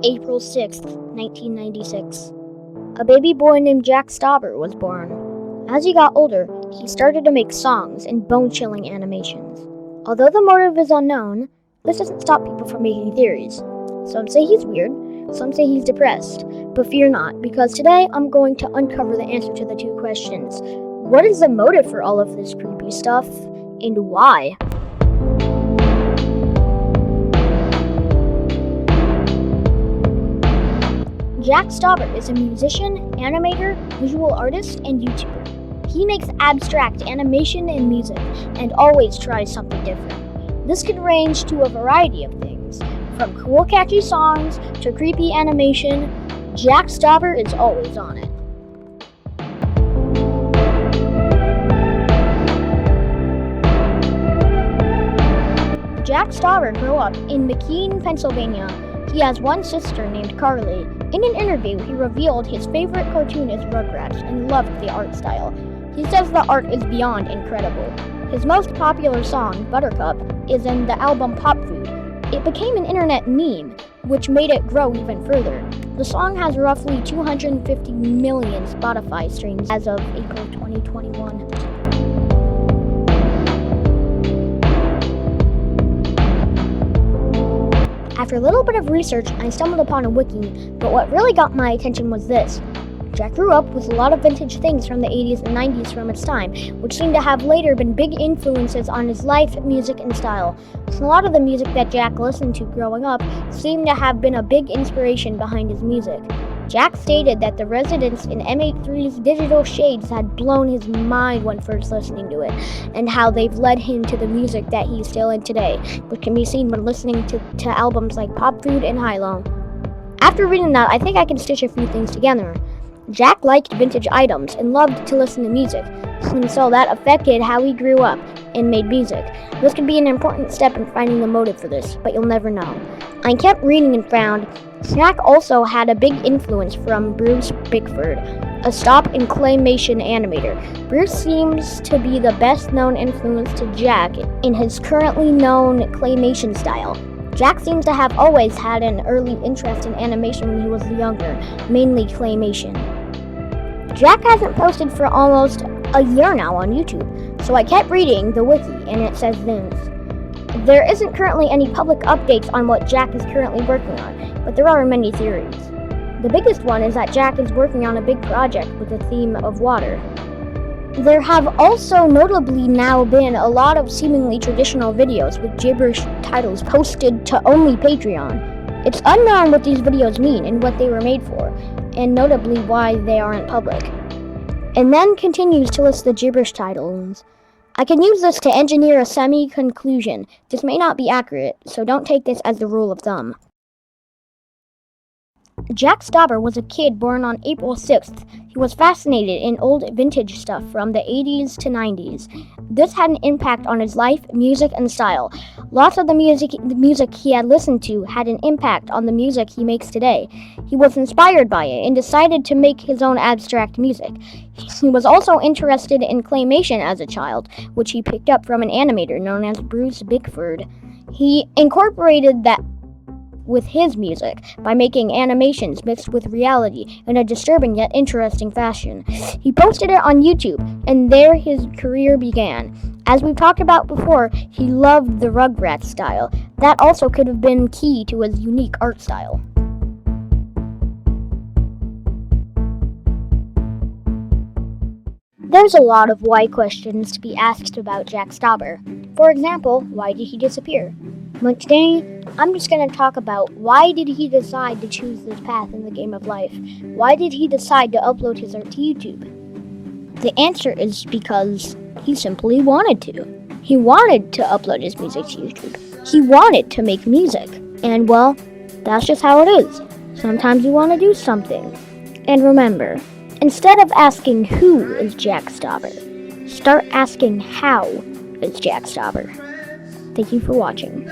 April 6th, 1996. A baby boy named Jack Stauber was born. As he got older, he started to make songs and bone-chilling animations. Although the motive is unknown, this doesn't stop people from making theories. Some say he's weird, some say he's depressed. But fear not, because today I'm going to uncover the answer to the two questions. What is the motive for all of this creepy stuff, and why? Jack Stauber is a musician, animator, visual artist, and YouTuber. He makes abstract animation and music, and always tries something different. This could range to a variety of things, from cool catchy songs to creepy animation. Jack Stauber is always on it. Jack Stauber grew up in McKean, Pennsylvania. He has one sister named Carly. In an interview, he revealed his favorite cartoon is Rugrats and loved the art style. He says the art is beyond incredible. His most popular song, Buttercup, is in the album Pop Food. It became an internet meme, which made it grow even further. The song has roughly 250 million Spotify streams as of April 2021. After a little bit of research, I stumbled upon a wiki, but what really got my attention was this. Jack grew up with a lot of vintage things from the 80s and 90s from its time, which seemed to have later been big influences on his life, music, and style. So a lot of the music that Jack listened to growing up seemed to have been a big inspiration behind his music. Jack stated that the residents in M83's digital shades had blown his mind when first listening to it, and how they've led him to the music that he's still in today, which can be seen when listening to albums like Pop Food and Hilo. After reading that, I think I can stitch a few things together. Jack liked vintage items and loved to listen to music, and so that affected how he grew up and made music. This could be an important step in finding the motive for this, but you'll never know. I kept reading and found Jack also had a big influence from Bruce Bickford, a stop and claymation animator. Bruce seems to be the best known influence to Jack in his currently known claymation style. Jack seems to have always had an early interest in animation when he was younger, mainly claymation. Jack hasn't posted for almost a year now on YouTube, so I kept reading the wiki, and it says this. There isn't currently any public updates on what Jack is currently working on, but there are many theories. The biggest one is that Jack is working on a big project with the theme of water. There have also notably now been a lot of seemingly traditional videos with gibberish titles posted to only Patreon. It's unknown what these videos mean and what they were made for, and notably why they aren't public. And then continues to list the gibberish titles. I can use this to engineer a semi-conclusion. This may not be accurate, so don't take this as the rule of thumb. Jack Stauber was a kid born on April 6th. He was fascinated in old vintage stuff from the 80s to 90s. This had an impact on his life, music, and style. Lots of the music he had listened to had an impact on the music he makes today. He was inspired by it and decided to make his own abstract music. He was also interested in claymation as a child, which he picked up from an animator known as Bruce Bickford. He incorporated that with his music by making animations mixed with reality in a disturbing yet interesting fashion. He posted it on YouTube, and there his career began. As we've talked about before, he loved the Rugrats style. That also could have been key to his unique art style. There's a lot of why questions to be asked about Jack Stauber. For example, why did he disappear? But today, I'm just going to talk about why did he decide to choose this path in the game of life? Why did he decide to upload his art to YouTube? The answer is because he simply wanted to. He wanted to upload his music to YouTube. He wanted to make music. And well, that's just how it is. Sometimes you want to do something. And remember, instead of asking who is Jack Stauber, start asking how is Jack Stauber. Thank you for watching.